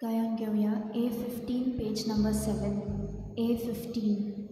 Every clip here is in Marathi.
गायन घेऊया A15 पेज नंबर 7. A15.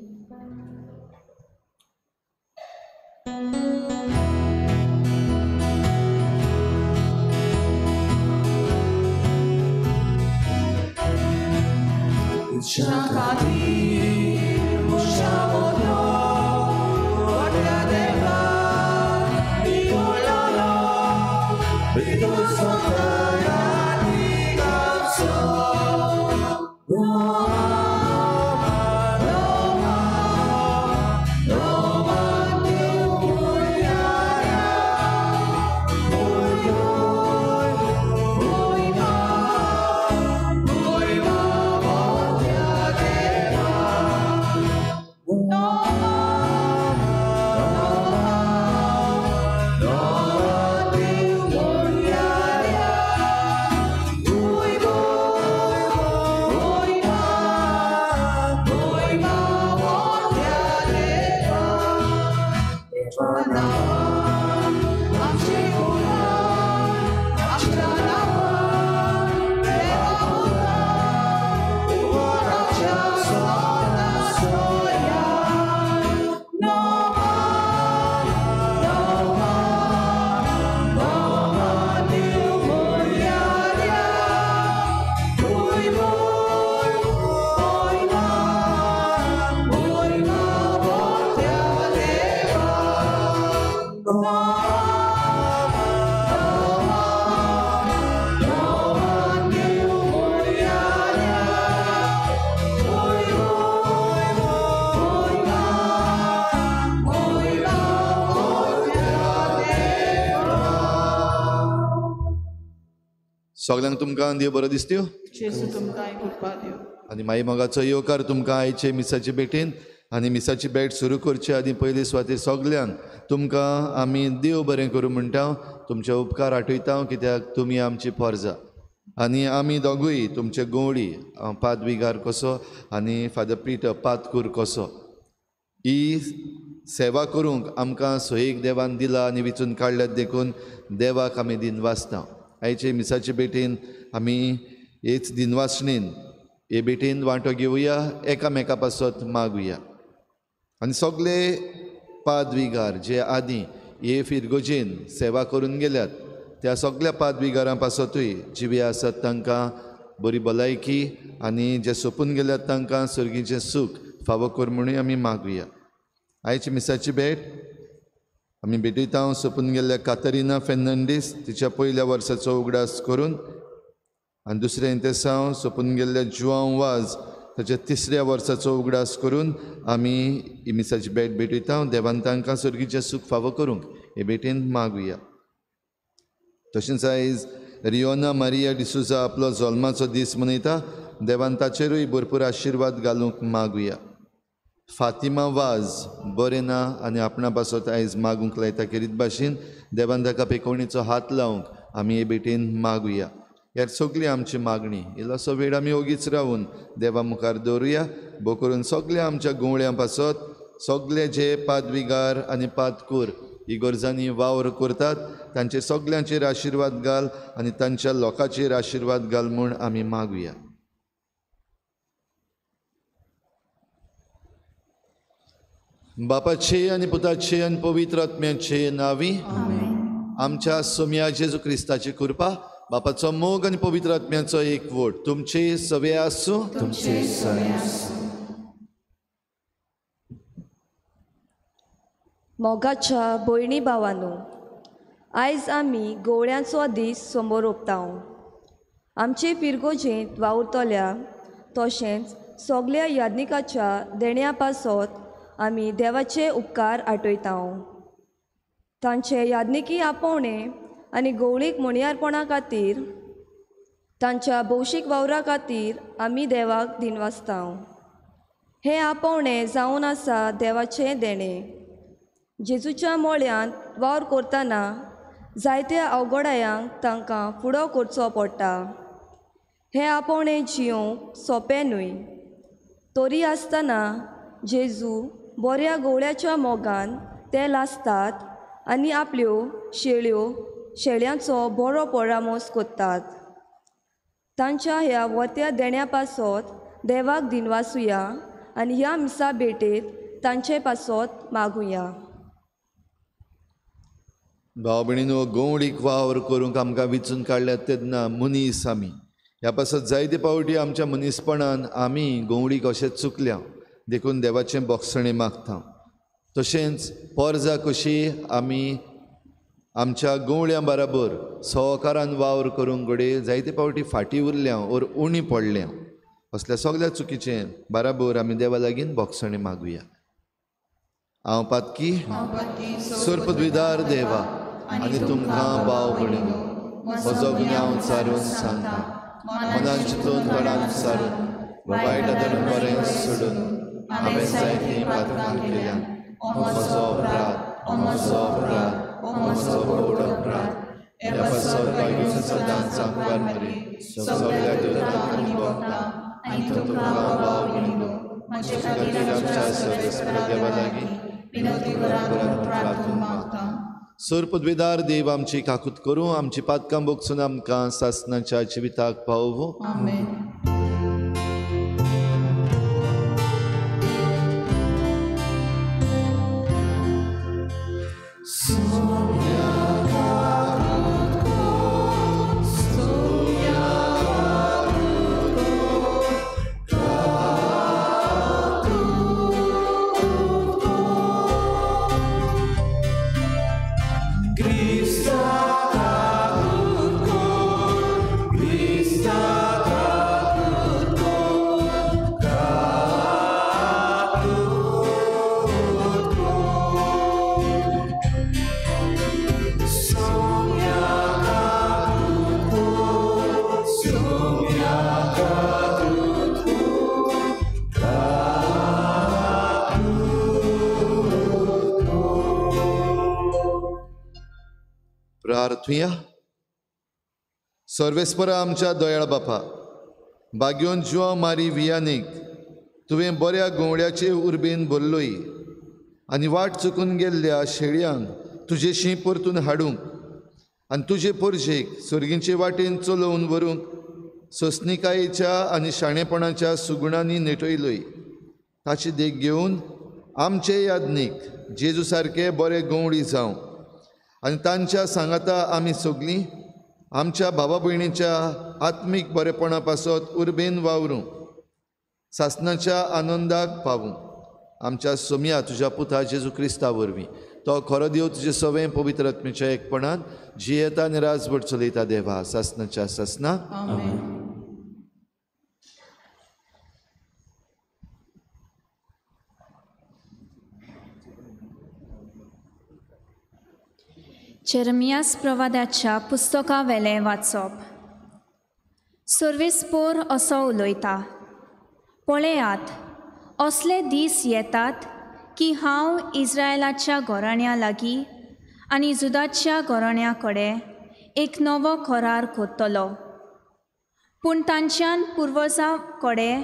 सगळ्यांक तुमकां देव बरो दिसत्यो आनी मागीर मोगाचो येवकार तुमकां आयचे मिसाची भेटेन आनी मिसाची भेट सुरू करचे आदी पयले सुवातेर सगळ्यांक तुमकां आमी देव बरें करूं म्हणटा. तुमचे उपकार आठयता कित्याक तुमी आमची पोरजां आनी आमी दोगूय तुमचे गवळी पादविगार कसो आनी फादर पिटर पातकूर कसो ही सेवा करूंक आमकां सोयेक देवान दिला आनी विचून काडल्यात देखून देवाक आमी दिनवासता. आयचे मिसाचे भेटेन आमी हेच दिनवासणेन हे भेटेन वांटो घेवया, एकामेका पासत मागुया आनी सगळे पादविगार जे आदीं हे फिरगोजेन सेवा करून गेल्यात त्या सगळ्या पादविगारां पासतूय जिवे आसात तांकां बरी भलायकी आनी जे सोपून गेल्यात तांकां सर्गीचें सूख फावो कर म्हणून आमी मागुया. आयची मिसाची भेट आमी भेटयता सोपून गेल्ल्या कातरिना फेर्नांडीस तिच्या पयल्या वर्साचो उगडास करून आनी दुसरें तें सावन सोपून गेल्ल्या जुआंव वाज ताच्या तिसऱ्या वर्साचो उगडास करून आमी ही मिसाची भेट भेटयता. देवान तांकां सर्गीचें सूख फावो करूंक हे भेटेन मागुया. तशेंच आयज रियोना मारिया डिसुजा आपलो जल्माचो दीस मनयता. देवान ताचेरूय भरपूर आशिर्वाद घालूंक मागुया. फातिमा वाज बरें ना आनी आपणा पासत आयज मागूंक लायता खेरीत भाशेन देवान ताका पेकोवणीचो हात लावंक आमी हे भेटेन मागुया. ह्या सगळी आमची मागणी इल्लोसो वेळ आमी ओगीच रावून देवा मुखार दवरुया. भोव करून सगळ्या आमच्या गोवळ्यां पासत सगळे जे पादविगार आनी पादकूर ही गरजांनी वावर करतात तांचे सगळ्यांचेर आशिर्वाद घाल आनी तांच्या लोकांचेर आशिर्वाद घाल म्हूण आमी मागुया. बापाचे आनी पुताचे आनी पवित्र आत्म्याचे नांवी आमच्या सोम्या जेजू क्रिस्ताची कृपा बापाचो मोग आनी पवित्र आत्म्याचो एकवट तुमचे सवे आसूं. मोगाच्या भयणी भावांनो, आयज आमी गवळ्यांचो दीस समोर ओंपतांव. आमचे पिरगोजेंत वावुरतल्या तशेंच सगळ्या यादनिकाच्या देण्या पासत आमी देवाचे उपकार आठयतांव. तांचे यादनिकी आपोवणे आनी गवळीक मणियारपणा खातीर तांच्या भौशीक वावरा खातीर आमी देवाक दिनवासतांव. हे आपोवणे जावन आसा देवाचें देणें. जेजूच्या मोळ्यांत वावर करतना जायत्या अवघडायांक तांकां फुडो करचो पडटा. हे आपोवणें जियोंक सोंपें न्हय. तरी आसतना जेजू बऱ्या गवळ्याच्या मोगान ते लासतात आनी आपल्यो शेळ्यांचो बरो परामोस कोत्तात. तांच्या ह्या वत्या देण्या पासत देवाक दिनवासुया आनी ह्या मिसा भेटेत तांचे पासत मागुया. भाव भयणीनो, गवळीक वावर करूंक आमकां विचून काडल्यात तेन्ना मनीस आमी ह्या पासत जायते पावटी आमच्या मनीसपणान आमी गवळीक अशें चुकल्या, देखून देवाचें बोगसणें मागता. तशेंच पोरजां कशी आमी आमच्या गवळ्यां बराबर सहकारान वावर करूंक घडये जायते पावटी फाटीं उरल्या ओर उणी पडल्या. असल्या सगल्या चुकीचें बराबर आमी देवा लागीं बोगसणें मागुया. हांव पातकी सुर्पद्विदार देवा आनी तुमकां भाव भयणीनो, म्हजो गुन्यांव हांव चारून सांगता. मनान चिंतून तोंडान सारून वायट आदारून बरें सोडून हांवें जायतीं पातकां केल्यां. म्हजो व्हड अपराध. ह्या पासत लागीं सदांच सांगपार मरे सगळ्या देवतांनी भोगता आनी तुमकां भाव भयणीनो, म्हजे खातीर आमच्या सर्वेस्परा देवा लागीं विनंती करात प्रार्थना मागता. सुरपद्विदार देव आमची काकूत करूं, आमची पातकां बोगसून आमकां सासणाच्या जिविताक पावो. आमेन. प्रार्थुया. सर्वेस्परा आमच्या दयाळ बापा, बाग्योन जिवा मारी वियानीक तुवें बऱ्या गवळ्याचे उर्बेन भरलोय आनी वाट चुकून गेल्ल्या शेळयांक तुजेशी परतून हाडूंक आनी तुजे पोरजेक सर्गीचे वाटेन चलोवन व्हरूंक सोंसणिकायेच्या आनी शाणेपणाच्या सुगुणांनी नेटयलोय. ताची देख घेवन आमचे यादनीक जेजू सारके बरे गवळी जावं आनी तांच्या सांगाता आमी सगलीं आमच्या भावा भयणीच्या आत्मीक बरेपणा पासत उर्बेन वावरूं, सासणाच्या आनंदाक पावूं. आमच्या सोम्या तुज्या पुता जेजू क्रिस्ता वरवीं तो खरो देव तुजे सवें पवित्र आत्मेच्या एकपणान जियेता आनी राजभर चलयता देवा सासणाच्या सासना. आमेन. जेरमियास प्रवाद्याच्या पुस्तका वेलें वाचप. सर्वेस्पोर असो उलयता, पळयात, असले दीस येतात की हांव इस्रायलाच्या घराण्या लागीं आनी जुदाच्या घराण्या कडेन एक नवो करार करतलो. पूण तांच्यान पुर्वजां कडेन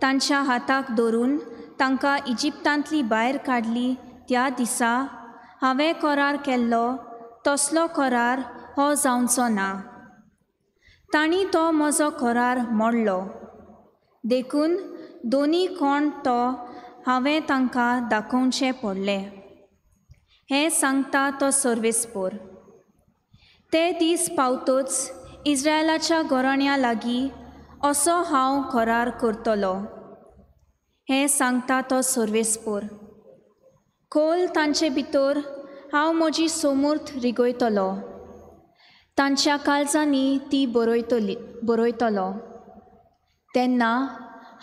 तांच्या हाताक धरून तांकां इजिप्तांतली भायर काडली त्या दिसा हांवें करार केल्लो तसलो करार हो जावचो ना. तांणी तो म्हजो करार मोडलो. देखून दोनी कोण तो हांवें तांकां दाखोवचें पडलें. हें सांगता तो सर्वेस्पोर. ते दीस पावतोच इस्रायलाच्या घराण्या लागीं असो हांव करार करतलो. हें सांगता तो सर्वेस्पोर. खोल तांचे भितर हांव म्हजी सोमूर्त रिगयतलो. तांच्या काळजांनी ती बरयतलो. तेन्ना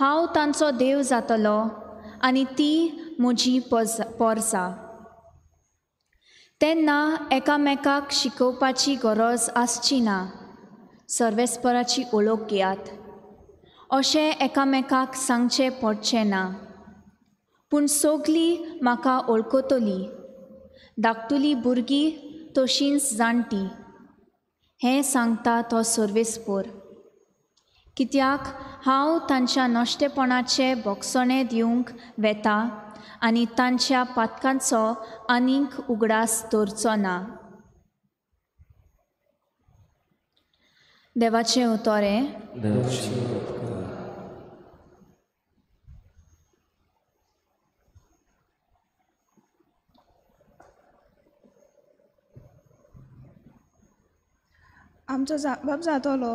हांव तांचो देव जातलो आनी ती म्हजी पोरसां. तेन्ना एकामेकाक शिकोवपाची गरज आसची ना. सर्वेस्पराची ओळख घेयात अशें एकामेकाक सांगचें पडचें ना. पूण सगलीं म्हाका वळखतलीं, धाकटुली भुरगीं तशींच जाणटी. हें सांगता तो सर्वेस्पोर. कित्याक हांव तांच्या नश्टेपणाचें बोगसणें दिवंक वेता आनी तांच्या पातकांचो आनीक उगडास दवरचो ना. देवाचें उतोरें. आमचो बाब जातलो.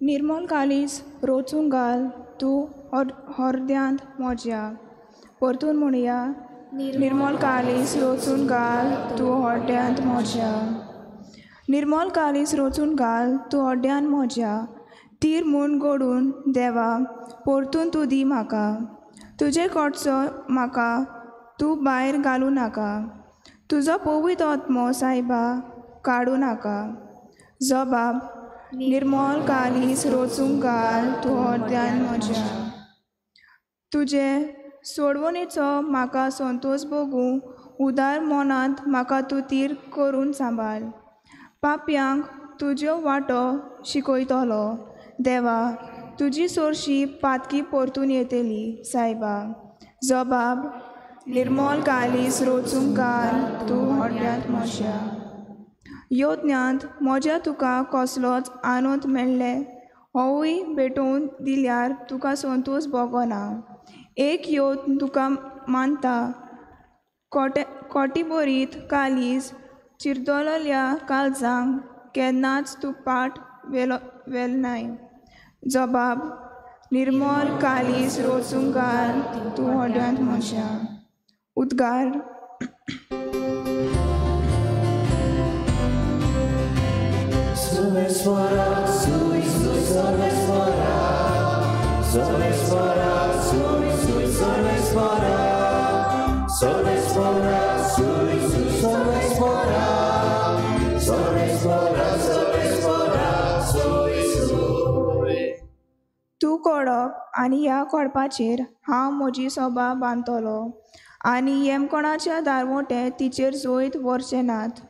निर्मल कालीस रोचून घाल तूं हृदयांत म्हज्या. परतून म्हणया, निर्मल कालीस रोचून घाल तूं हृदयांत म्हज्या. निर्मल कालीस रोचून घाल तूं हृदयांत म्हज्या. तीर म्हूण घडून देवा परतून तूं दी म्हाका. तुजे कडचो म्हाका तूं भायर घालूं नाका. तुजो पवित्र आत्मो सायबा काडूं नाका. जबाब, निर्मल कालीस रोचून घाल तूं हृदयांत म्हज्या. तुजे सोडवणेचो म्हाका संतोश भोगूं उदार मनांत म्हाका तूं तीर करून सांबाळ. पापयांक तुज्यो वाटो शिकयतलो. देवा, तुजी चडशी पातकी परतून येतली सायबा. जबाब, निर्मल कालीस रोचून घाल तूं हृदयांत म्हज्या. योज्ञांत म्हज्या तुका कसलोच आनंद मेळ्ळे. होवूय भेटोवन दिल्यार तुका संतोश भोगना. एक योद तुका मानता. कोटी बरीत कालीस चिरदोलल्या काळजांक केन्नाच तूं पाट वेलनाय. जबाब, निर्मल कालीस रोचून घाल तूं हृदयांत म्हज्या. उद्गार. तूं कोडप आनी ह्या कोडपाचेर हांव म्हजी सोबा बांदतलो आनी येमकोणाच्या दारवोटे तिचेर जोयत व्हरचे नात.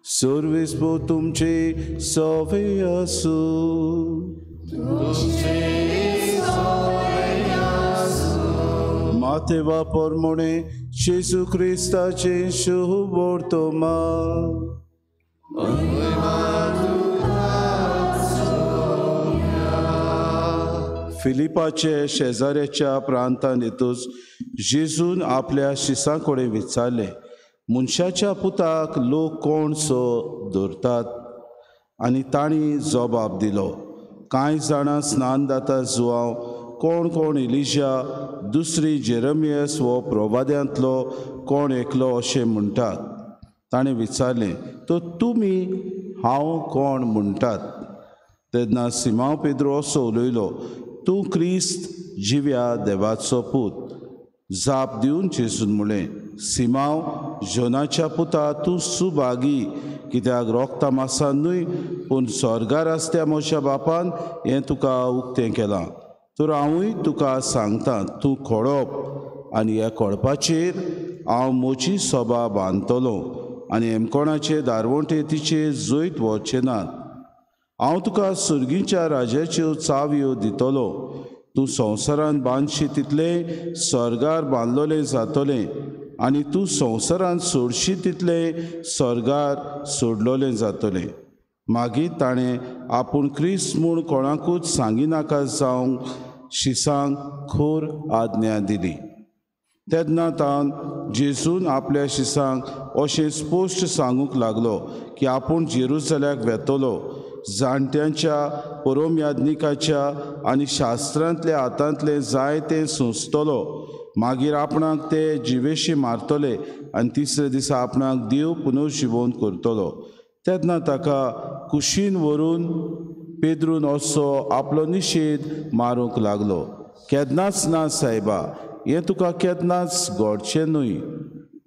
सर्वेस्पो तुमचे सवे आसूं. मातेवा परमोणे जेजू क्रिस्ताचे शुभ वर्तमा. फिलिपाचे शेजाऱ्याच्या प्रांतान येतूच जेजून आपल्या शिसां कडेन विचारले, मनशाच्या पुताक लोक कोण सो धरतात? आनी तांणी जबाब दिलो, कांय जाणां स्नान जाता जुवांव, कोण कोण एलिजा, दुसरी जेरमियस वो प्रवाद्यांतलो कोण एकलो अशें म्हणटात. ताणें विचारलें, तो तुमी हांव कोण म्हणटात? तेन्ना सिमांव पेद्रो असो उलयलो, तूं क्रिस्त जिव्या देवाचो पूत. जाप दिवन जेजून म्हणलें, सिमांव, जोनाच्या पुता, तूं सुभागी, कित्याक रोगता मासान न्हय पूण स्वर्गार आसत्या म्हज्या बापान हें तुका उक्तें केलां. तर हांवूय तुका सांगतां, तूं खोडप आनी ह्या खोडपाचेर हांव म्हजी सोबा बांदतलो आनी हेमकोणाचे दारवोटे तिचेर जोयत वचचे नात. हांव तुका सुर्गीच्या राजाच्यो चावयो दितलो. तूं संवसारान बांदशी तितलें स्वर्गार बांदलोलें जातलें आनी तूं संवसारान सोडशी तितलें स्वर्गार सोडलोलें जातलें. मागीर ताणें आपूण क्रिस्त म्हूण कोणाकूच सांगिनाका जावंक शिसांक खोर आज्ञा दिली. तेन्ना जेजून आपल्या शिसांक अशें स्पश्ट सांगूंक लागलो की आपूण जेरुसलेमाक वेतलो, जाणट्यांच्या, परमयाज्ञिकाच्या आनी शास्त्रांतल्या हातांतलें जाय तें सोंसतलो. मागीर आपणाक ते जिवेशी मारतले आनी तिसरे दिसा आपणाक देव पुनर्जिवंत करतलो. तेन्ना ताका कुशीन व्हरून पेद्रून असो आपलो निशेध मारूंक लागलो, केन्नाच ना सायबा, हें तुका केन्नाच घडचें न्हय.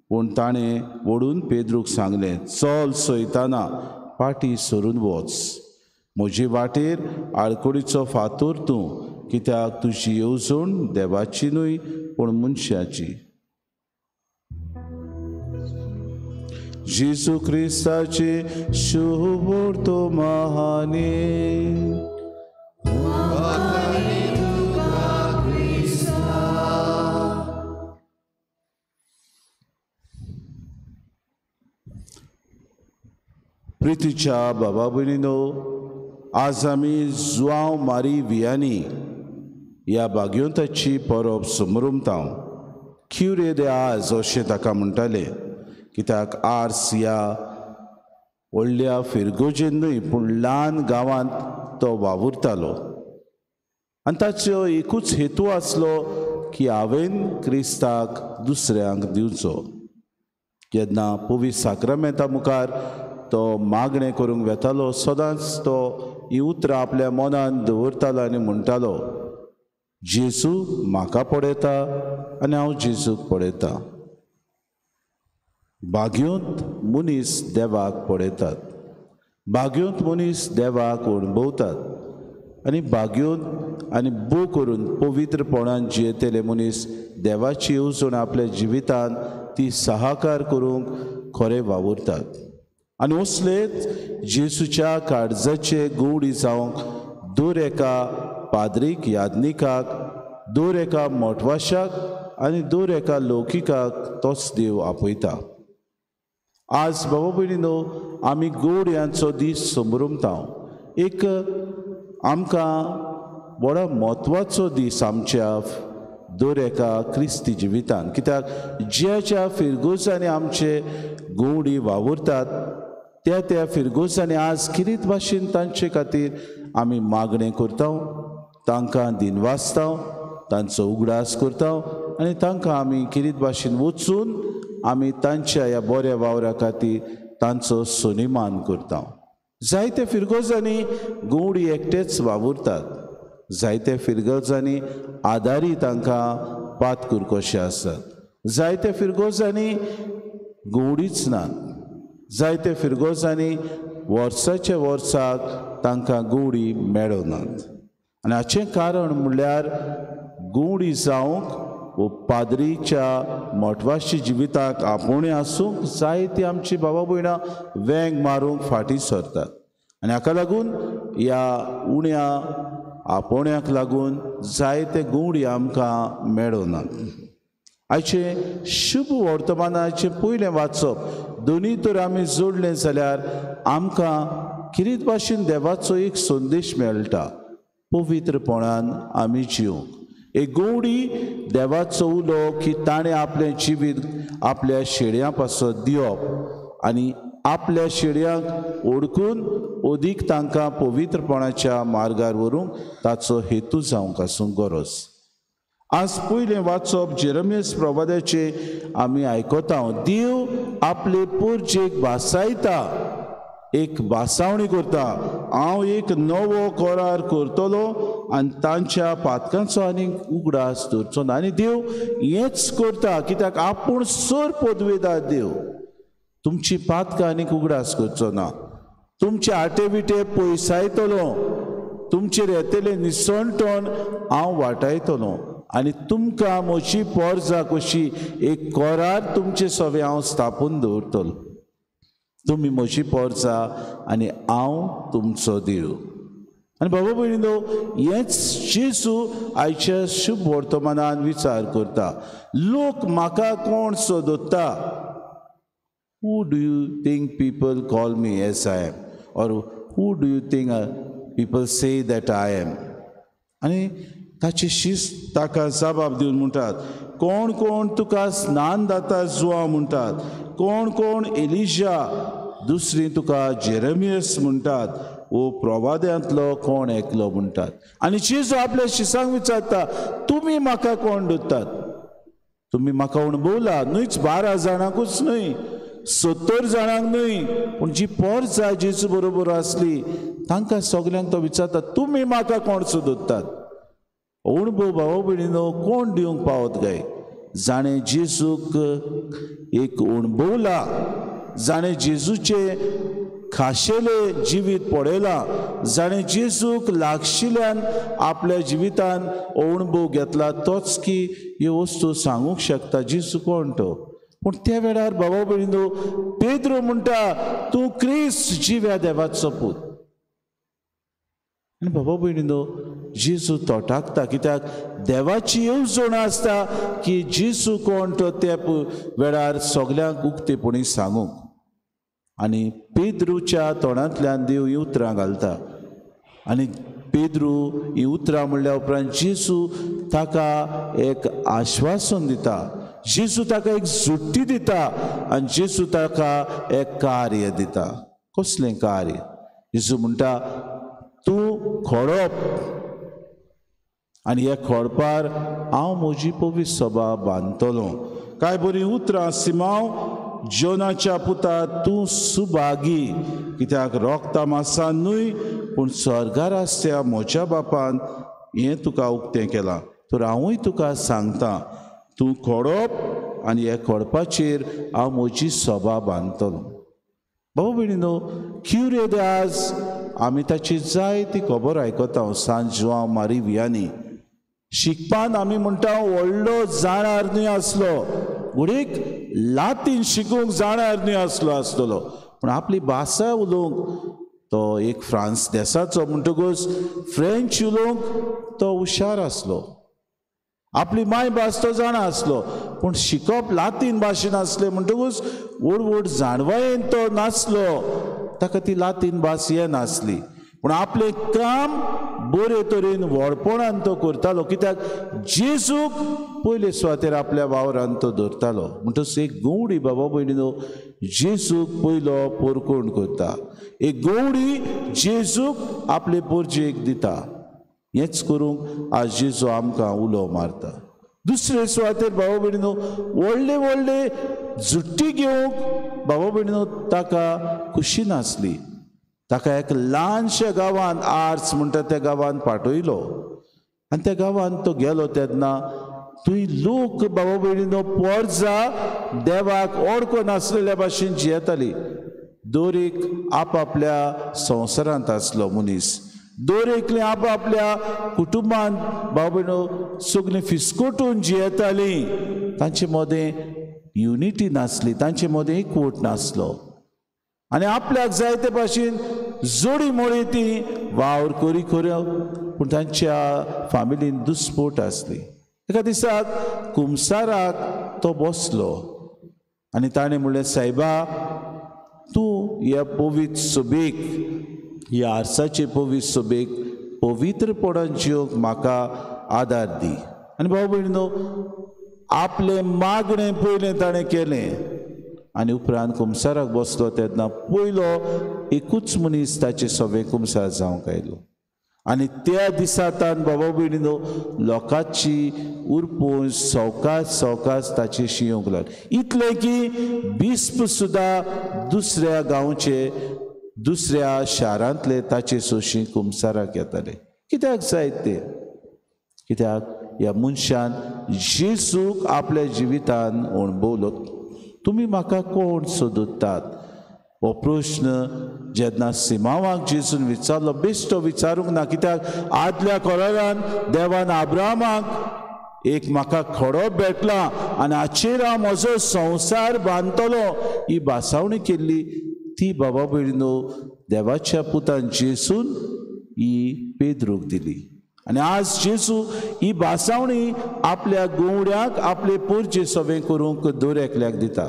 पूण ताणें ओडून पेद्रूक सांगलें, चल सैताना, फाटीं सरून वच. म्हजे वाटेर आळकुडीचो फातोर तूं, कित्याक तुजी येवजण देवाची न्हय पूण मनशाची. जेजू क्रिस्ताची शुभ वर्तमाने. प्रितीच्या बाबा भयणीनो, आज आमी जुआंव मारी वियानी ह्या भाग्योंताची परब समरुमतांव. क्युरे दे आज अशें ताका म्हणटाले, कित्याक आर्स ह्या व्हडल्या फिरगोजेन न्हय पूण ल्हान गांवांत तो वावुरतालो. आनी ताचो एकूच हेतू आसलो की हांवें क्रिस्ताक दुसऱ्यांक दिवचो. जेन्ना पवित्र साक्रामेंता मुखार तो मागणें करूंक वेतालो, सदांच तो ही उतरां आपल्या मनान दवरतालो आनी म्हणटालो, जेजू म्हाका पळयता आनी हांव जेजूक पळयता. भाग्योंत मनीस देवाक पळयतात, भाग्योंत मनीस देवाक अणभवतात आनी भाग्योंत आनी भोव करून पवित्रपणान जियेतेले मनीस देवाची येवजण आपल्या जिवितान ती साकार करूंक खरें वावुरतात. आनी असलेच जेजूच्या काळजाचे गवडी जावंक दर एका पाद्रीक यादनिकाक, दर एका मोठवाशाक आनी दर एका लौकिकाक तोच देव आपयता. आज बाबा भयणीनो, आमी गवड्यांचो दीस समरुमतांव. एक आमकां बरो म्हत्वाचो दीस आमच्या दर एका क्रिस्ती जिवितान, कित्याक ज्या फिरगोजांनी आमचे गवडी वावुरतात त्या फिरगोजांनी आज किरीत भाशेन तांचे खातीर आमी मागणें करता, तांकां दिनवासता, तांचो उगडास करता आनी तांकां आमी किरीत भाशेन वचून आमी तांच्या ह्या बऱ्या वावरा खातीर तांचो सन्मान करता. जायत्या फिरगोजांनी गवडी एकटेच वावुरतात, जायत्या फिरगोजांनी आदारी तांकां पातकूर कशे आसात, जायत्या फिरगोजांनी गवडीच नात, जायत्या फिरगोजांनी वर्साच्या वर्साक तांकां गवडी मेळनात. आनी हाचें कारण म्हणल्यार गवडी जावंक वो पाद्रीच्या मोठवाशी जिविताक आपोवणें आसूंक जायतीं आमची बाबा भयणां वेंग मारूंक फाटीं सरतात. आनी हाका लागून ह्या उण्या आपोवण्याक लागून जायते गवडी आमकां मेळनात. आयचे शुभ वर्तमानाचें पयलें वाचप, दोनी तर आमी जोडलें जाल्यार आमकां किरीत भाशेन देवाचो एक संदेश मेळटा, पवित्रपणान आमी जिवंक. एक गवडी देवाचो उलो की ताणें आपलें जिवीत आपल्या शेड्यां पासत दिवप आनी आपल्या शेड्यांक ओळखून ओदीक तांकां पवित्रपणाच्या मार्गार व्हरूंक ताचो हेतू जावंक आसूंक गरज. आज पयलें वाचप जेरेमिया प्रवाद्याचे आमी आयकता, देव आपले पुर्जेक भासायता, एक भासावणी करता, हांव एक नवो करार करतलो आनी तांच्या पातकांचो आनीक उगडास दवरचो ना. आनी देव हेंच करता, कित्याक आपूण सर पदवेदार देव. तुमची पातकां आनीक उगडास करचो ना, तुमचे आटे बिटे पयसायतलो, तुमचेर येतलें निसणटण हांव वाटायतलो आनी तुमकां म्हजी पोरजां कशी एक करार तुमचे सवे हांव स्थापून दवरतलो. तुमी म्हजी पोरजां आनी हांव तुमचो देव. आनी बाबा भयणीनो, हेंच जेजू आयच्या शुभ वर्तमानान विचार करता. लोक म्हाका कोण सोदता? Who do you think people call me as I am? Or who do you think people say that I am? आनी ताची शिस्त ताका जबाब दिवन म्हणटात, कोण कोण तुका स्नान दाता जुआंव म्हणटात, कोण कोण एलिजा, दुसरी तुका जेरेमियस म्हणटात, वो प्रवाद्यांतलो कोण एकलो म्हणटात. आनी जेजू आपल्या शिसांक विचारता, तुमी म्हाका कोण धरतात? तुमी म्हाका अणभवला, न्हयच 12 जाणांकूच न्हय, 70 जाणांक न्हय, पूण जी पोरजां जेजू बरोबर आसली तांकां सगल्यांक तो विचारता, तुमी म्हाका कोण सोदतात? अणभव भाव भयणीनो कोण दिवंक पावत गाय? जाणें जेजूक एक अणभवला, जाणें जेजूचे खाशेले जिवीत पळयलां, जाणें जेजूक लागशिल्ल्यान आपल्या जिवितान अणभव घेतला, तोच की ह्यो वस्तू सांगूंक शकता जेजू कोण तो. पूण त्या वेळार बाबा भयणीनो पेद्रो म्हणटा तूं क्रिस्त जिव्या देवाचो पूत. आनी बाबा भयणीनो जेजू तोटाकता कित्याक देवाची येवजण आसता की जेजू कोण तो त्या वेळार सगल्यांक उक्तेपणी सांगूंक. आनी पेद्रूच्या तोंडांतल्यान देव ही उतरां घालता आनी पेद्रू ही उतरां म्हणल्या उपरांत जेजू ताका एक आश्वासन दिता, जेजू ताका एक जुट्टी दिता आनी जेजू ताका एक कार्य दिता. कसलें कार्य? जेजू म्हणटा तूं खोडप आनी ह्या खोडपार हांव म्हजी पवित्र सभा बांदतलों. कांय बरीं उतरां सिमांव जोनाच्या पुता तूं सुभागी कित्याक रोगता मासान न्हय पूण स्वर्गार आसत्या म्हज्या बापान हें तुका उक्तें केलां. तर हांवूय तुका सांगता तूं खोडप आनी ह्या खोडपाचेर हांव म्हजी सभा बांदतलों. बाबा भयणीनो क्युरेद आज आमी ताची जायती खबर आयकता. सांत जुआंव मारी वियानी शिकपान आमी म्हणटा व्हडलो जाणार न्हय आसलो, घडीक लातीन शिकूंक जाणार न्हय आसतलो पूण आपली भासा उलोवंक तो एक फ्रांस देशाचो म्हणटकूच फ्रेंच उलोवंक तो हुशार आसलो. आपली मायभास तो जाणा आसलो पूण शिकप लातीन भाशेन आसलें म्हणटकूच व्हड व्हड जाणवायेन तो नासलो, ताका ती लातीन भास येनासली. पूण आपलें काम बरे तरेन व्हडपणान तो करतालो कित्याक जेजूक पयले सुवातेर आपल्या वावरांत तो धरतालो. म्हणटच एक गवडी बाबा भयणीनो जेजूक पयलो पोरकोण करता, एक गवडी जेजूक आपले पोरजेक दिता. हेंच करूंक आज जेजू आमकां उलो मारता. दुसरे सुवातेर बाबा भयणीनो व्हडले व्हडले जुट्टी घेवंक बाबा भयणीनो ताका खुशी नासली. ताका एक ल्हानशा गांवांत आर्स म्हणटा त्या गांवांत पाठयलो आनी त्या गांवांत तो गेलो तेन्ना थंय लोक बाबा भयणीनो पोरजा देवाक ओळखो नासलेल्या भाशेन जियेताली. दर एक आपआपल्या संवसारांत आसलो मनीस, दर एकले आपआपल्या कुटुंबांत बाबा भयणो सगळीं फिस्कोटून जियेतालीं. तांचे मदें युनिटी नासली, तांचे मदें एकवट नासलो आनी आपल्याक जाय ते भाशेन जोडी मोडी ती वावर करी पूण तांच्या फामिलीन दुस्पोट आसली. एका दिसाक कुमसाराक तो बसलो आनी ताणें म्हणलें सायबा तूं ह्या पवित्र सभेक, ह्या आर्साचे पवित्र सभेक पवित्रपणान जियोंक म्हाका आदार दी. आनी भाव भयणीनो आपलें मागणें पयलें ताणें केलें आनी उपरांत कुमसाराक बसलो तेन्ना पयलो एकूच मनीस ताचे सभेक कुमसार जावंक आयलो. आनी त्या दिसांतान बाबा भयणीनो लोकांची उरपून सवकास ताची शियोंक लागली. इतलें की बिस्प सुद्दां दुसऱ्या गांवचे दुसऱ्या शारांतले ताचे सोशी कुमसाराक येताले. कित्याक जायत तें? कित्याक ह्या मनशान जेजूक आपल्या जिवितान अणभवलो. तुमी म्हाका कोण सोदतात हो प्रश्न जेन्ना सिमावाक जेजून विचारलो बेश्टो विचारूंक ना. कित्याक आदल्या काळान देवान आब्रामाक एक म्हाका खडो भेटला आनी हाचेर हांव म्हजो संवसार बांदतलो ही भासावणी केल्ली ती बाबा भयणीनो देवाच्या पुतान जेजून ही पेद्रूक दिली. आनी आज जेजू ही भासावणी आपल्या गवड्याक आपले पोरचे सभे करूंक दर एकल्याक दिता.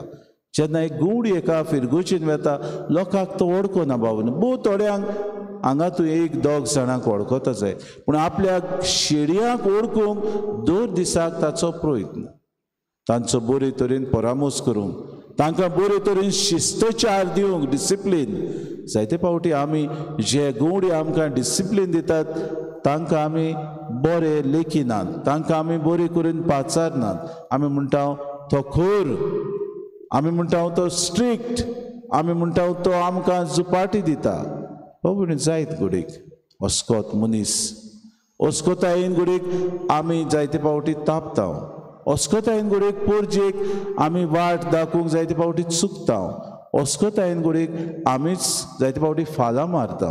जेन्ना एक गवडी एका फिरगोचेन वेता लोकांक तो वळखो ना बाबून. भोव थोड्यांक हांगा तूं एक दोग जाणांक वळखता जाय पूण आपल्या शेडयांक वळखूंक दर दिसाक ताचो प्रयत्न, तांचो बरे तरेन परामोस करूंक, तांकां बरे तरेन शिस्तचार दिवंक, डिसिप्लीन. जायते फावटी आमी जे गवडी आमकां डिसिप्लीन दितात तांकां आमी बरे लेखिनात, तांकां आमी बरे करून पाचारनात. आमी म्हणटा तो खोर, आमी म्हणटा तो स्ट्रिक्ट, आमी म्हणटा तो आमकां जुपाटी दिता. बाबा जायत घडीक अस्कोत मनीस अस्कोतायेन घडीक आमी जायते फावटी तापता. अस्कोतायेन घडीक पोरजेक आमी वाट दाखोवंक जायते फावटी चुकता. अस्कोतायेन घडीक आमीच जायते फावटी फालां मारता.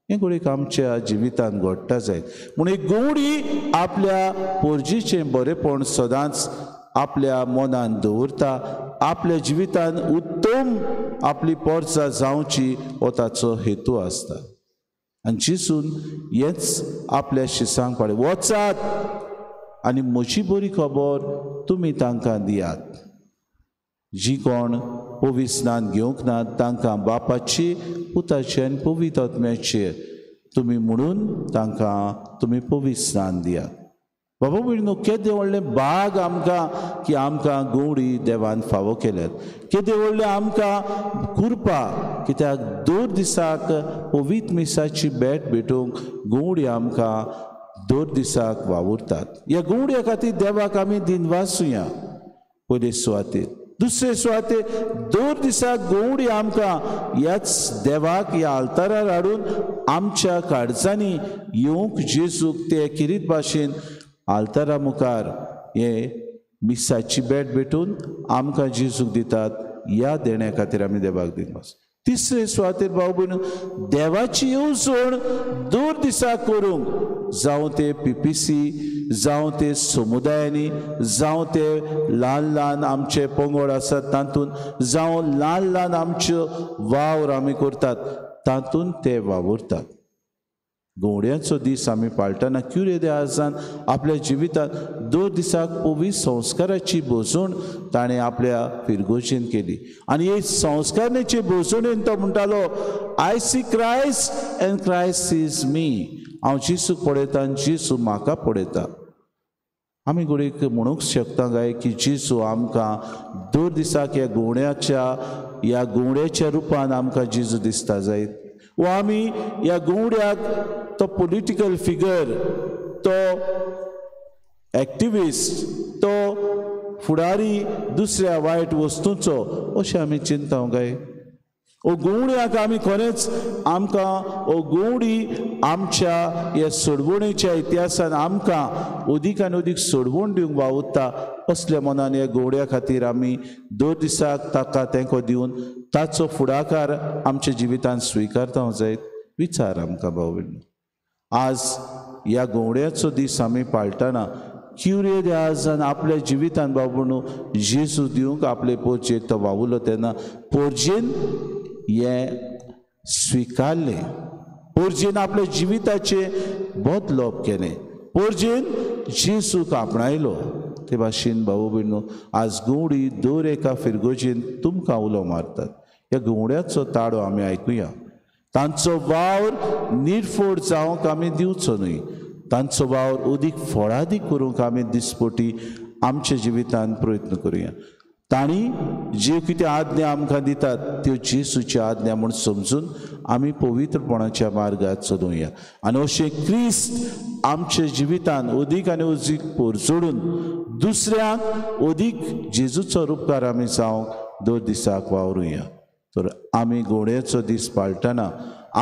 हें घडीक आमच्या जिवितान घडटा जायत. म्हूण एक गवडी आपल्या पोरजीचें बरेपण सदांच आपल्या मनान दवरता आपल्या जिवितान उत्तम आपली पोरसां जावची हो ताचो हेतू आसता आनी जेसून हेंच आपल्या शिसांक पाडे वचात आनी म्हजी बरी खबर तुमी तांकां दियात जी कोण पवित्र स्नान घेवंक नात तांकां बापाची पुताचे आनी पवित्र आत्म्याचे तुमी म्हणून तांकां तुमी पवित्र स्नान दियात बाबा भयणीनो केदे व्हडलें बाग आमकां की आमकां गवडी देवान फावो केल्यात केदे व्हडलें आमकां कुरपा कित्याक दर दिसाक पवित्र मिसाची भेट भेटूंक गवडी आमकां दर दिसाक वावुरतात ह्या गवड्या खातीर देवाक आमी दिनवासुया पयले सुवातेर दुसरे सुवातेर दर दिसाक गवडी आमकां ह्याच देवाक ह्या आल्तारार हाडून आमच्या काळजांनी येवंक जेजूक ते किरीत भाशेन आल्तारा मुखार हे मिसाची भेट भेटून आमकां जेजूक दितात ह्या देण्या खातीर आमी देवाक दिनवास तिसरे सुवातेर भाव भयणो देवाची येवजण दर दिसाक करूंक जावं ते PPC जावं ते समुदायांनी जावं ते ल्हान ल्हान आमचे पंगड आसात तातूंत जावं ल्हान ल्हान आमच्यो वावर आमी करतात तातूंत ते वावुरतात गवड्यांचो दीस आमी पाळटना क्युरे देवासान आपल्या जिवितांत दर दिसाक पवित्र संस्काराची भोसवण ताणें आपल्या फिरगोशीन केली आनी हे संस्काराची भोसवणेन तो म्हणटालो I see Christ and Christ sees me हांव जेसूक पळयतां आनी जेसू म्हाका पळयता आमी घडीक म्हणूंक शकता काय की जेसू आमकां दर दिसाक ह्या गवड्याच्या रुपान आमकां जेजू दिसता जायत वा आमी ह्या गवड्याक तो पॉलिटिकल फिगर तो एक्टिविस्ट तो फुडारी दुसऱ्या वायट वस्तूंचो अशें आमी चिंता काय ओ गवड्याक आमी खरेंच आमकां ओ गवडी आमच्या ह्या सोडवणेच्या इतिहासान आमकां अदीक आनी अदीक सोडवण दिवंक वावुरता असल्या मनान ह्या गवड्या खातीर आमी दर दिसाक ताका तेंको दिवन ताचो फुडाकार आमच्या जिवितांत स्विकारता जायत विचार आमकां भाव भयणीनो आज ह्या गवड्याचो दीस आमी पाळटना क्युरे देवान आपल्या जिवितांत भाव भयणो जेजू दिवंक आपले पोरचेक तो वावुरलो तेन्ना पोरजेन हे स्विकारले पोरजेन आपल्या जिविताचे बदलोप केले पोरजेन जेजूक आपणायलो ते भाशेन भाऊ भयणो आज गवडी दर एका फिरगोजेन तुमकां उलो मारतात ह्या गवड्याचो ताळो आमी आयकुया तांचो वावर निर्फोड जावंक आमी दिवचो न्हय तांचो वावर अदीक फळादीक करूंक आमी दिसपोटी आमच्या जिवितांत प्रयत्न करुया तांणी जे कितें आज्ञा आमकां दितात त्यो जेजूची आज्ञा म्हूण समजून आमी पवित्रपणाच्या मार्गात चलुया आनी अशें क्रिस्त आमच्या जिवितांत अदीक आनी अदीक पोरजोडून दुसऱ्यांक अदीक जेजूचो उपकार आमी जावंक दर दिसाक वावरुया तर आमी गवड्याचो दीस पाळटना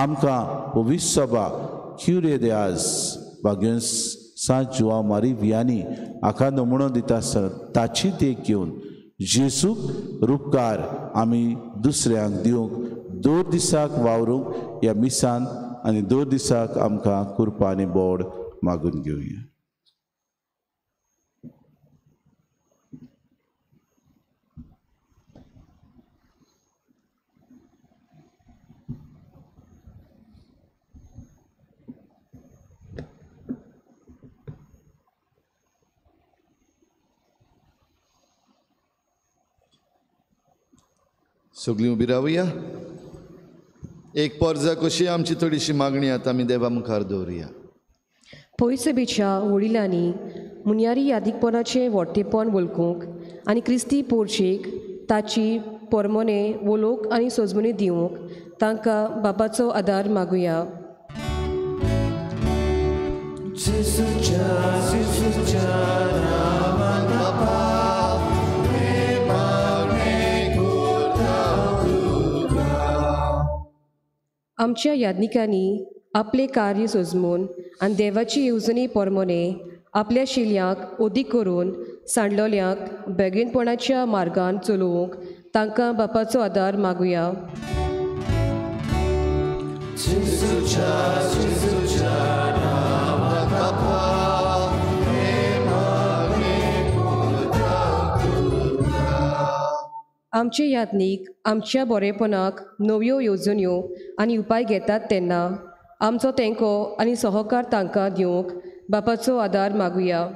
आमकां पवित्र सभा क्युरे देआज भाग्यन सांत जुआ मारी वियानी हाका नमुनो दिता आसतना ताची देख घेवन जेजूक उपकार आमी दुसऱ्यांक दिवंक दर दिसाक वावरूंक ह्या मिसान आनी दर दिसाक आमकां कृपा आनी बोड मागून घेवया सगळीं उबी रावया एक पोरजा कशी आमची थोडीशी मागणी आतां आमी देवा मुखार दवरुया पयसबेच्या वडिलांनी मुन्यारी यादीकपणाचें व्हडटेपण वळखूंक आनी क्रिस्ती पोरचेक ताची पोरमोने वलोवंक आनी सोजमणी दिवंक तांकां बापाचो आदार मागुया आमच्या याज्ञिकांनी आपले कार्य सोजमून आनी देवाची येवजणी पोरमोने आपल्या शिल्यांक ओदीक करून सांडलोल्यांक बेगीनपणाच्या मार्गान चलोवंक तांकां बापाचो आदार मागुया आमचे यातनीक आमच्या बरेपणाक नव्यो येवजण्यो आनी उपाय घेतात तेन्ना आमचो तेंको आनी सहकार तांकां दिवंक बापाचो आदार मागुया.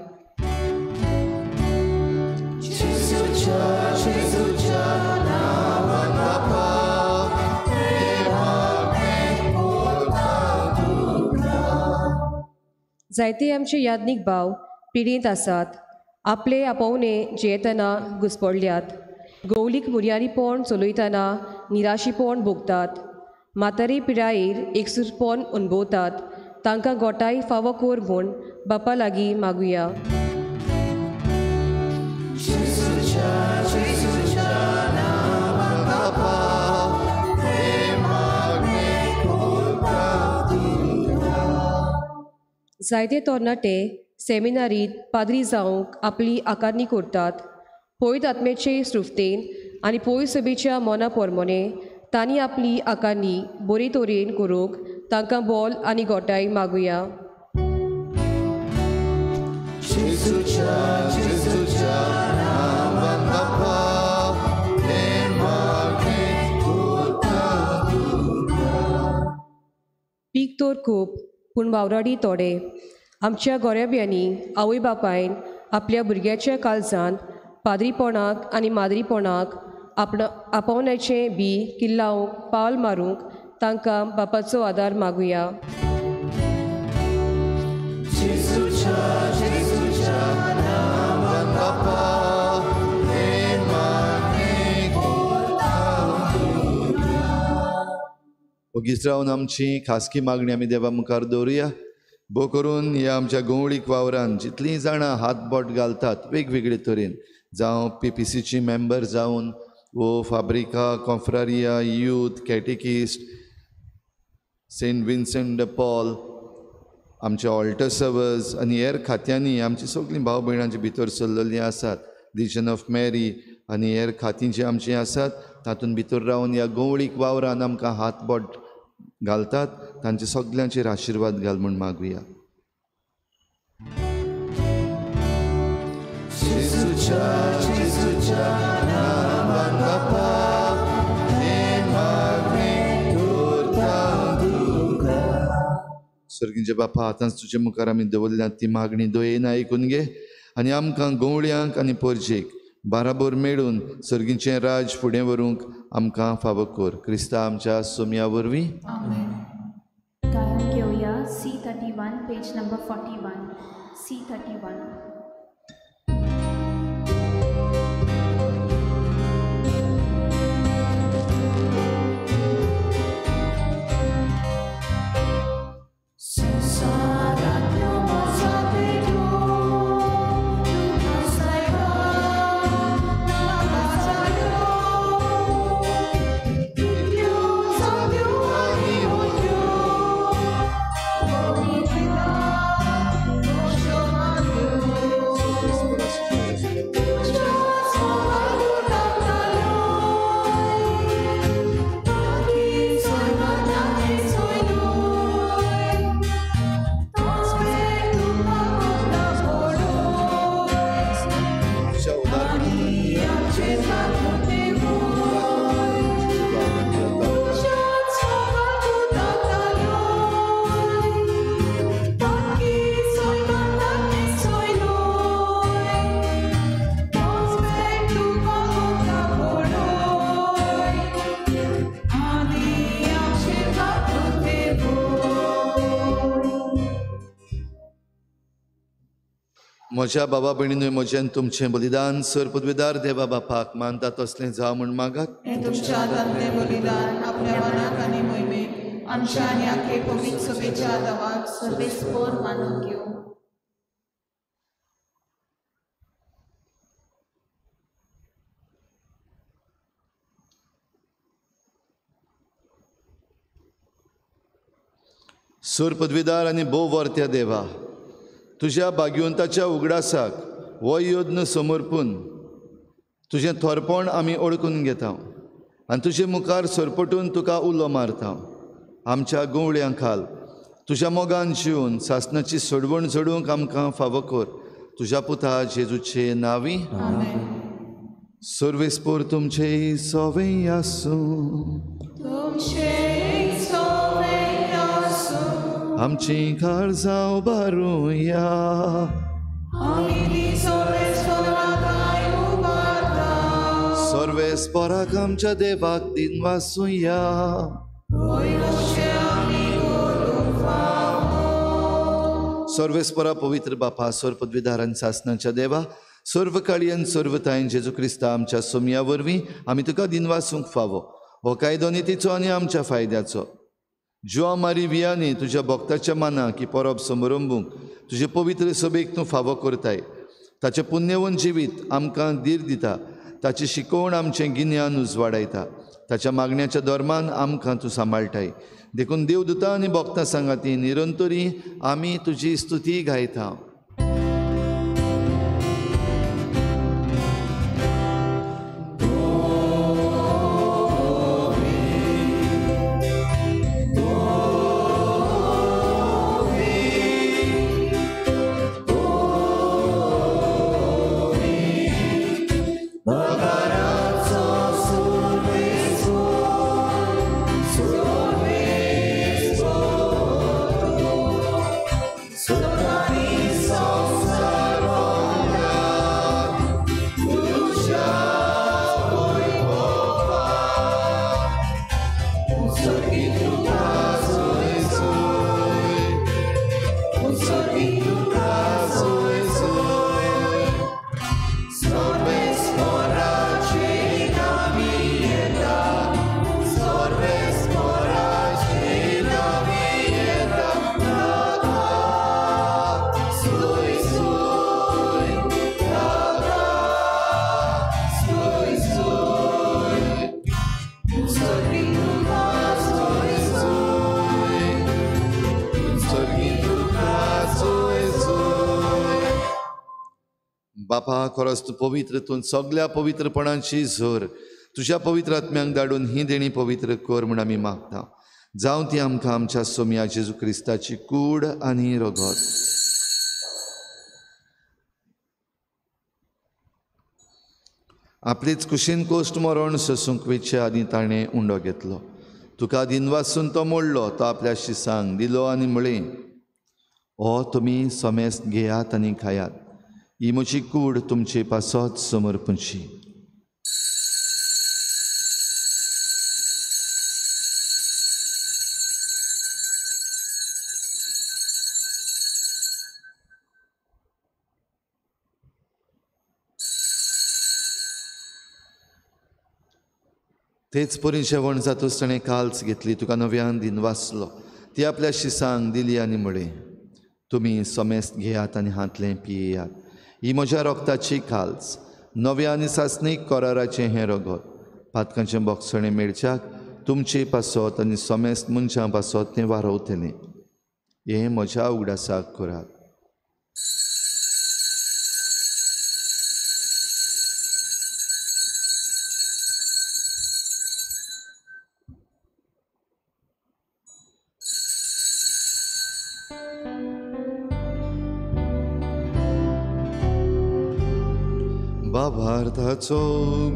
जायते आमचे यादनीक भाव पिडींत आसात. आपले आपोवणे जियेतना घुसपडल्यात. गवलीक मुर्यारीपण चलयतना निराशीपण भोगतात. म्हातारी पिरायेर एकसुरपण अणभवतात. तांकां गोठाय फावो कोर म्हूण बापा लागीं मागुया. जायते तरणाटे सेमिनारीत पाद्री जावंक आपली आकारणी करतात. पयत आत्मेचे सृफ्तेन आनी पयस सभेच्या मना पोरमोने तांणी आपली आकारणी बरे तरेन करूंक तांकां बोल आनी गोठाय मागुया. पीक तर खूब पूण वावराडी थोडे. आमच्या गोऱ्याब्यांनी आवय बापायन आपल्या भुरग्याच्या काळजांत पाद्रीपणाक आनी माद्रीपणाक आपोवण्याचें बी किल्लावंक पावल मारूंक तांकां बापाचो आदार मागुया. ओगीच रावन आमची खासगी मागणी आमी देवा मुखार दवरुया. भोव करून ह्या आमच्या गवळीक वावरान जितलीं जाणां हातबोट घालतात वेगवेगळे तरेन, जावं PPCची मेंबर जावन वो फाब्रिका, कॉन्फ्रारिया, यूथ, कॅटेकिस्ट, सेंट विन्सेंट ड पॉल, आमच्या ऑल्टर सर्वर्स आनी हेर खात्यांनी आमची सगळीं भाव भयणांची भितर सरलेलीं आसात. लिजन ऑफ मॅरी आनी हेर खातीं जीं आमचीं आसात तातूंत भितर रावन ह्या गवळीक वावरान आमकां हातबोट घालतात तांचे सगळ्यांचेर आशिर्वाद घाल म्हूण मागुया. सर्गींचे बापा, आतांच तुजे मुखार आमी दवरल्यात ती मागणी दयेन आयकून घे आनी आमकां गवळ्यांक आनी परजेक बाराबर मेळून सर्गींचें राज फुडें व्हरूंक आमकां फावो कर. क्रिस्ता आमच्या सोम्या वरवीं. गायन घेवया C31 पेज नंबर 41. C31. म्हज्या बाबा भयणीनूय म्हजें तुमचें बलिदान सर पदवीदार देवा बापाक मानता तसलें जावं म्हूण मागात. हें तुमच्या दांते बलिदान आपल्या मनाक आनी मोहिमेक आमच्या आनी आख्खे पवित्र सभेच्या दावाक सर्वेस्पोर मानून घेऊ. सर पदवीदार आनी भोव वर्त्या देवा, तुज्या भाग्यवंताच्या उगडासाक हो योद्न समर्पून तुजें थोरपण आमी ओळखून घेता आनी तुजे मुखार सरपटून तुका उलो मारता. आमच्या गवळ्यांक घाल, तुज्या मोगान जिवन सासणाची सोडवण सोडूंक आमकां फावो कर. तुज्या पुता जेजूचे नांवी. सर्वेस्पोर तुमचे सोवें आसूं, आमची काळजां उबारूया, सर्वेस्पोराक आमच्या देवाक दिन वासूया. सर्वेस्परा पवित्र बापा, सर्व पदवीधारां सासनाच्या देवा, सर्व काळयेन सर्व तायेन जेजू क्रिस्ता आमच्या सोमया वरवीं आमी तुका दिनवासूंक फावो. हो कायदो नितीचो आनी आमच्या फायद्याचो. ज्यो मारी वियांनी तुज्या भक्ताच्या माना की परब समारंभूंक तुजे पवित्र सभेक तूं फावो करताय, ताचें पुण्यवन जिवीत आमकां धीर दिता, ताची शिकोवण आमचें गिन्यान उजवाडायता, ताच्या मागण्याच्या धर्मान आमकां तूं सांबाळटाय. देखून देवदूतां आनी भक्तां सांगाती निरंतरी आमी तुजी स्तुती गायता. बापा, खरोच तूं पवित्र, तूं सगळ्या पवित्रपणाची झर तुज्या पवित्र आत्म्यांक धाडून ही देणी पवित्र कर म्हूण आमी मागता. जावं ती आमकां आमच्या सोमया जेजू क्रिस्ताची कूड आनी रगत. आपलीच कुशीन कोश्ट मरण सोसूंक वेचे आदी ताणें उंडो घेतलो. तुका दिनवासून तो मोडलो, तो आपल्या शिसांक दिलो आनी म्हळें, हो तुमी समेस्त घेयात आनी खायात, ही म्हजी कूड तुमचे पासत समर्पणची. तेच परी जेवण जातूच ताणें काल्स घेतली, तुका नव्यान दिन वाचलो, ती आपल्या शिसांक दिली आनी म्हळें, तुमी समेस्त घेयात आनी हातलें पियेयात, ही म्हज्या रोगताची काल्स, नव्या आनी सासणीक कराराचें हें रगत. पातकांचें बोगसणें मेळच्याक तुमचे पासत आनी समेस्त मनशां पासत तें वारवतलें. हें म्हज्या उगडासाक करात. बाबार्थाचो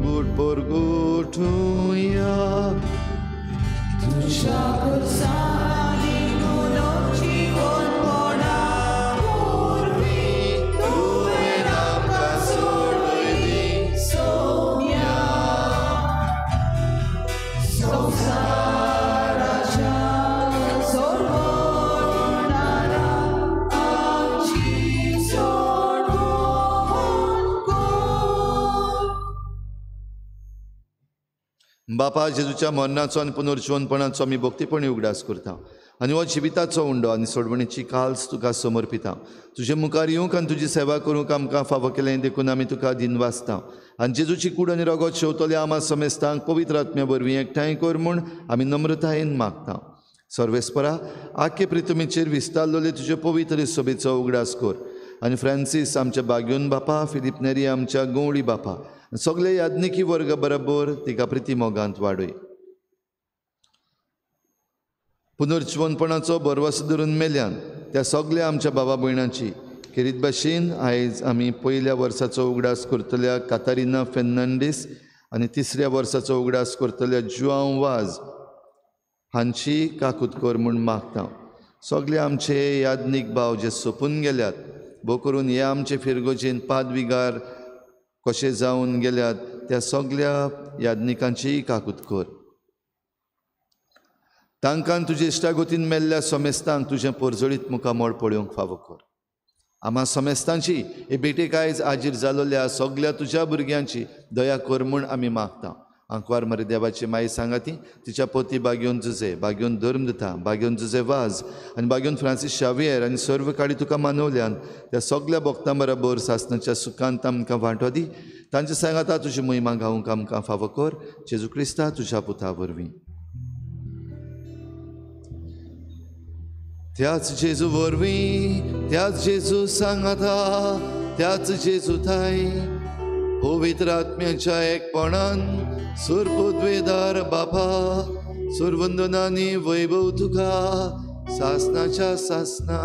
गुट परगोठुया, तुझ्या खुर्सानी गुलोची कोणपणा पूर्वी तुवें आमकां सोडली सोम्या. संवसाराच्या सोडवणारा आमची सोडवण कर. बापा, जेजूच्या मरणाचो आनी पुनर्जीवनपणाचो आमी भक्तीपणी उगडास करता आनी हो जिविताचो उंडो आनी सोडवणेची काल्स तुका समर्पिता. तुजे मुखार येवंक आनी तुजी सेवा करूंक आमकां फावो केलें देखून आमी तुका दिन वाचता. आनी जेजूची कूड आनी रगत शेवतले आमा समेस्तांक पवित्र आत्म्या वरवीं एकठांय कर म्हूण आमी नम्रतायेन मागता. सर्वेस्परा, आख्खे पृथ्वीचेर विस्तारलोले तुजे पवित्र सभेचो उगडास कर आनी फ्रांसीस आमच्या बाग्योन बापा, फिलीप नेरी आमच्या गवळी बापा, सगळे याज्ञिकी वर्ग बरोबर तिका प्रिती मोगांत वाडय. पुनर्जीवनपणाचो बरवस धरून मेल्यान त्या सगळ्या आमच्या बाबा भयणांची खेरीत भाशेन आयज आमी पयल्या वर्साचो उगडास करतल्या कातारिना फेर्नांडीस आनी तिसऱ्या वर्साचो उगडास करतल्या जुआंव वाज हांची काकूतकोर म्हूण मागता. सगळे आमचे यादनीक भाव जे सोंपून गेल्यात, भोव करून हे आमचे फिरगोजेन पादविगार कशे जावन गेल्यात त्या सगळ्या यादनिकांची काकूतकोर. तांकां तुजे इश्टागोतीन मेल्ल्या समेस्तांक तुजें पोरजोळीत मुखामोळ पळोवंक फावो कर. आम्हा समेस्तांची हे भेटेक आयज हाजीर जालोल्या सगळ्या तुज्या भुरग्यांची दया कर म्हूण आमी मागता. आंकवार मरे देवाची माई सांगाती तिच्या पोती बागेवन जुजे, बागेवन धर्मदता, बागेवन जुजे वाज आनी बागेवन फ्रांसीस शावियर आनी सर्व काळी तुका मानवल्यान त्या सगळ्या भक्तां बरोबर सासणाच्या सुखांत आमकां वांटो दी. तांचे सांगाता तुजी महिमा गावूंक आमकां फावो कर. जेजू क्रिस्ता तुज्या पुता वरवीं. त्याच जेजू वरवीं, त्याच जेजू सांगाता, त्याच जेजू थाय पवित्र आत्म्याच्या एकपणान सुरपुद्वेदार बापा सुरवंदनांनी वैभव तुका सासणाच्या सासना.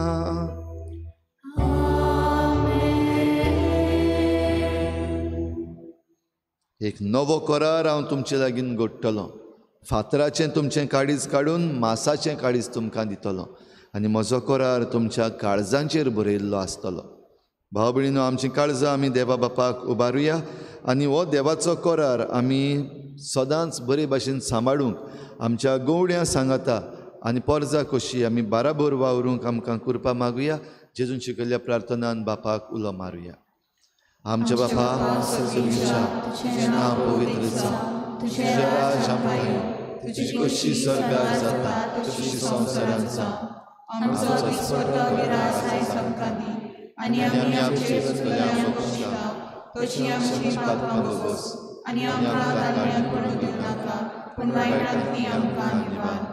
एक नवो करार हांव तुमचे लागीं घडटलों. फातराचें तुमचें काळीज काडून मासाचें काळीज तुमकां दितलो आनी म्हजो करार तुमच्या काळजांचेर बरयल्लो आसतलो. भाव भयणीनो, आमचीं काळजां आमी देवा बापाक उबारुया आनी हो देवाचो करार आमी सदांच बरे भाशेन सांबाळूंक आमच्या गवड्या सांगाता आनी परजा कशी आमी बाराबर वावरूंक आमकां कृपा मागुया. जेजून शिकयल्ल्या प्रार्थनान बापाक उलो मारुया. आमचे बापा सगळ्यांच्या तुजें नांव पवित्र जावं, तुजें राज आमकां, तुजी कशी स्वर्गार जाता तशी संवसारांत जावं. आमचो दिसपट्टो गिरास आयज आमकां दी आनी आमी आमचे चुकल्यांक बक्षिता तशी आमची पापां बगस आनी आमकां दांड्यान पडूंक दिवं नाका पूण वायटांतली आमकां निवार.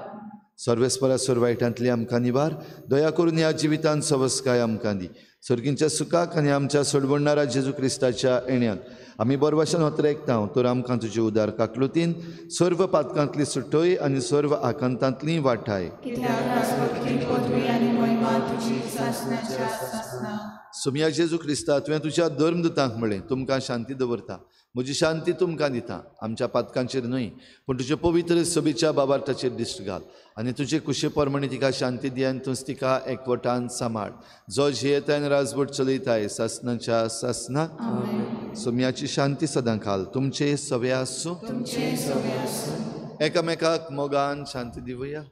सर्वेस्परा सुरवायटांतली आमकां निवार. दया करून ह्या जिवितांत सवस्काय आमकां दी. सर्गींच्या सुखाक आनी आमच्या सोडवणारा जेजू क्रिस्ताच्या येण्याक आमी बरे भाशेन होत्रेकता. तर आमकां तुजे उदार काकलुतीन सर्व पातकांतली सुटोय आनी सर्व आकांतांतली वाटाय. सुमया जेजू क्रिस्ता, तुवें तुज्या धर्मदूतांक म्हळें तुमकां शांती दवरता, म्हजी शांती तुमकां दिता. आमच्या पातकांचेर न्हय पूण तुजे पवित्र सभेच्या बाबार्ताचेर दिश्ट घाल आनी तुजे कुशे परमणी तिका शांती दी आनी तुज तिका एकवटान सांबाळ. जो जियेतान राजवट चलयताय सासणाच्या सासनाक सुमयाची शांती सदां घाल. तुमचे सवे आसूं. एकामेकाक मोगान शांती दिवया.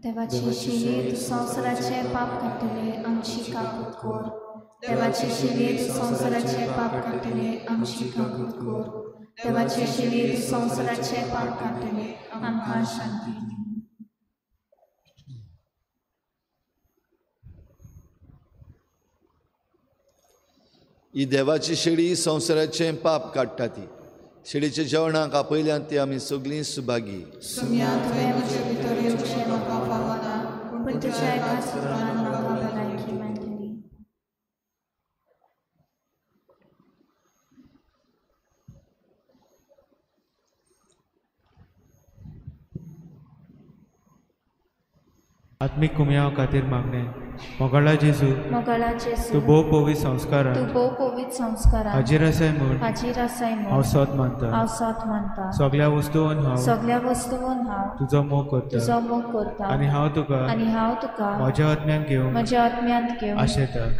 देवाची शिलीत संवसाराचे पाप काडटले आमची काकूत कोर. देवाची शिलीत संवसाराचे पाप काडटले आमची काकूत कोर. देवाची शिलीत संवसाराचे पाप काडटले आमकां शांती दी. ही देवाची शेळी संवसाराचें पाप काडटा ती. शेळीच्या जेवणाक आपयल्यान ती आमी सगळीं सुभागी. सुमया तुवें म्हजे भितर येवचें म्हाका फावना पूण तुज्या एकाच उतरान म्हाका भलायकी मेळटली. आत्मीक कुमया खातीर मागणें. मोगाळा जेजू, मोगाळा जेजू, तूं भोव पवित्र संस्कारान तूं भोव पवित्र संस्कारान हाजीर आसाय म्हूण हाजीर आसाय हांव म्हूण सोत मानता. हांव सोत मानता. सगळ्या वस्तूंन हांव सगळ्या वस्तूंन हांव तुजो मोग करता तुजो मोग करता आनी हांव तुका म्हज्या आत्म्यान घेवंक म्हज्या आत्म्यांत घेवंक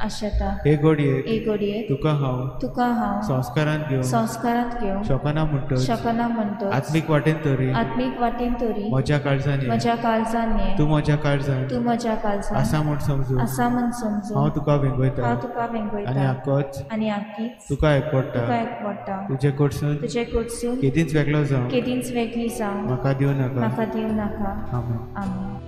आशेता. हे घडयेक एक घडयेक तुका हांव संस्कारांत घेवंक शकना म्हणटच आत्मीक वाटेन तरी म्हज्या काळजांनी तूं म्हज्या काळजांत आसा म्हूण समजून हांव तुका वेंगयता आनी आक्कोच तुका एकवडटा. तुजे कडसून केदींच वेगळो जावं म्हाका दिवं नाका. आमेन.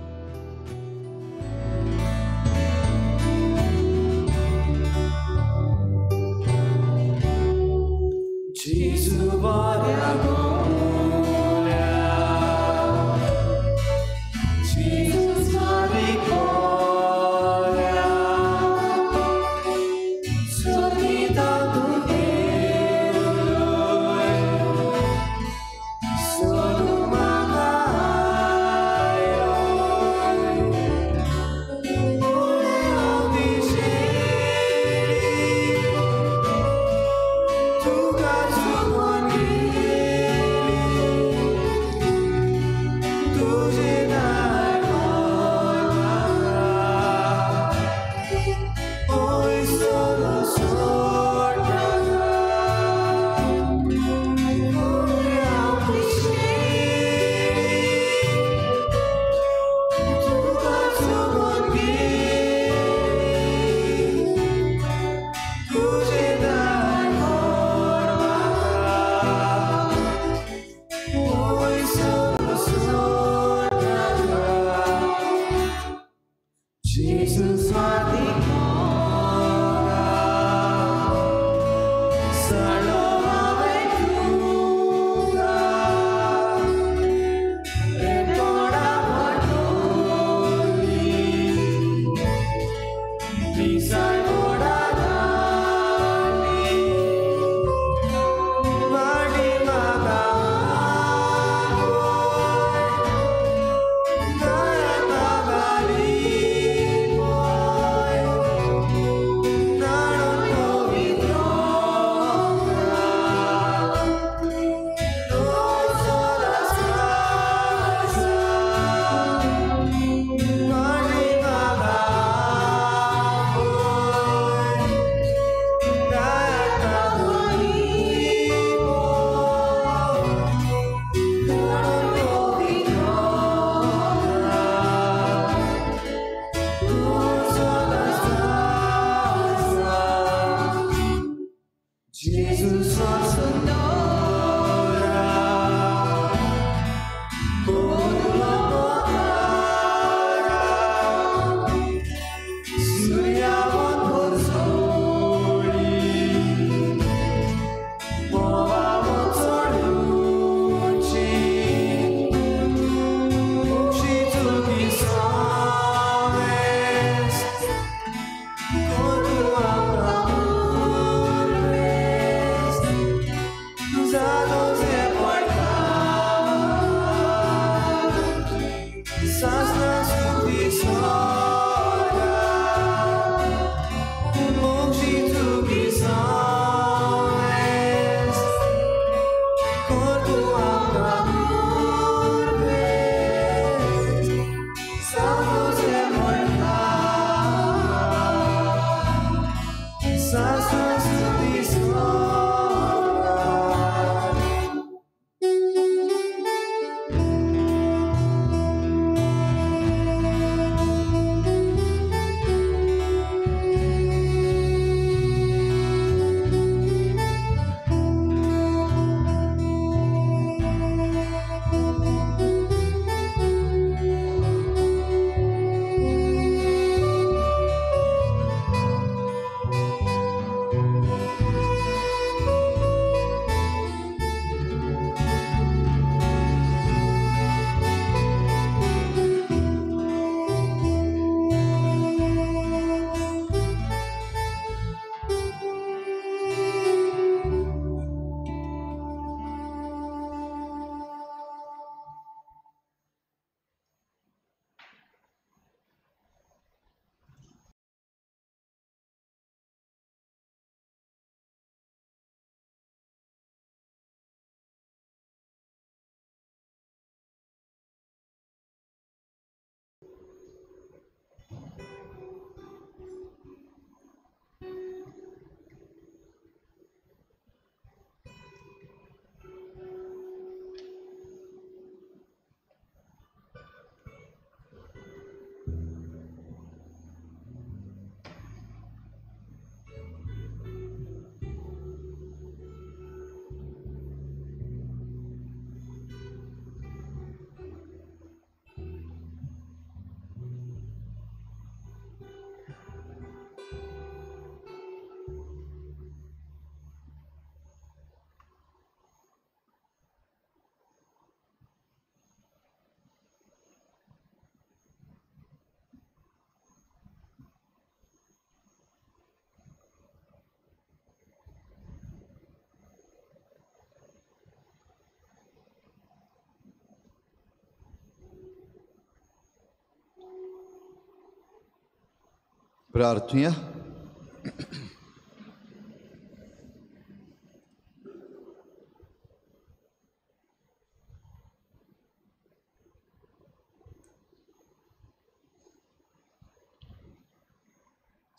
प्रार्थुया.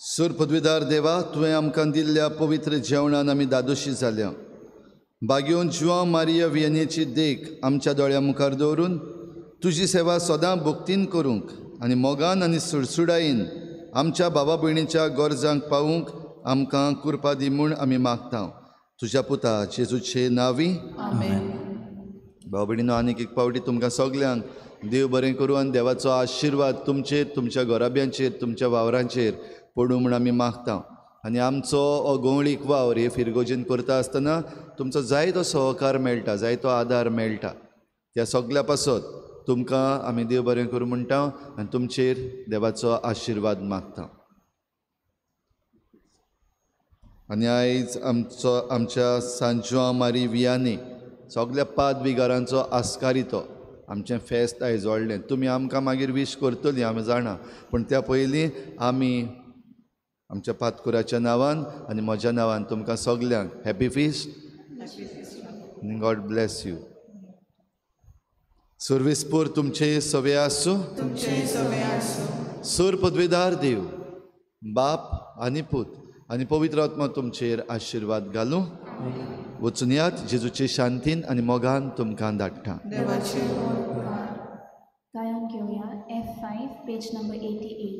सूर पदवीदार देवा, तुवें आमकां दिल्ल्या पवित्र जेवणान आमी दादोशी जाल्या. बागेवन जुआंव मारिया वियनेची देख आमच्या दोळ्या मुखार दवरून तुजी सेवा सदां भोगतीन करूंक आनी मोगान आनी सुडसुडायेन आमच्या भावा भयणीच्या गरजांक पावूंक आमकां कृपा दी म्हूण आमी मागता. तुज्या पुता जेजूचे नांवी. भाव भयणीनो, आनीक एक फावटी तुमकां सगल्यांक देव बरें करूं आनी देवाचो आशिर्वाद तुमचेर, तुमच्या घोराब्यांचेर, तुमच्या वावरांचेर पडूं म्हूण आमी मागता. आनी आमचो हो गवळीक वावर हे फिरगोजीन करता आसतना तुमचो जायतो सहकार मेळटा, जायतो आदार मेळटा. त्या सगल्या पासत तुमकां आमी देव बरें करूं म्हणटा आनी तुमचेर देवाचो आशिर्वाद मागता. आनी आयज आमच्या सांजुआ मारी वियाने सगल्या पाद विगारांचो आस्कारितो आमचें फेस्त आयज व्हडलें. तुमी आमकां मागीर विश करतलीं आमी जाणा, पूण त्या पयलीं आमी आमच्या पातकुराच्या नांवान आनी म्हज्या नांवान तुमकां सगल्यांक हॅपी फिस्ट आनी गॉड ब्लेस यू. सर्विसपूर तुमचे सवे आसूं. सूर पदवीदार देव, बाप आनी पूत आनी पवित्र आत्मा तुमचेर आशिर्वाद घालूं. वचून यात जेजूचे शांतीन आनी मोगान तुमकां धाडटा. गायन घेवया F5 पेज नंबर 88.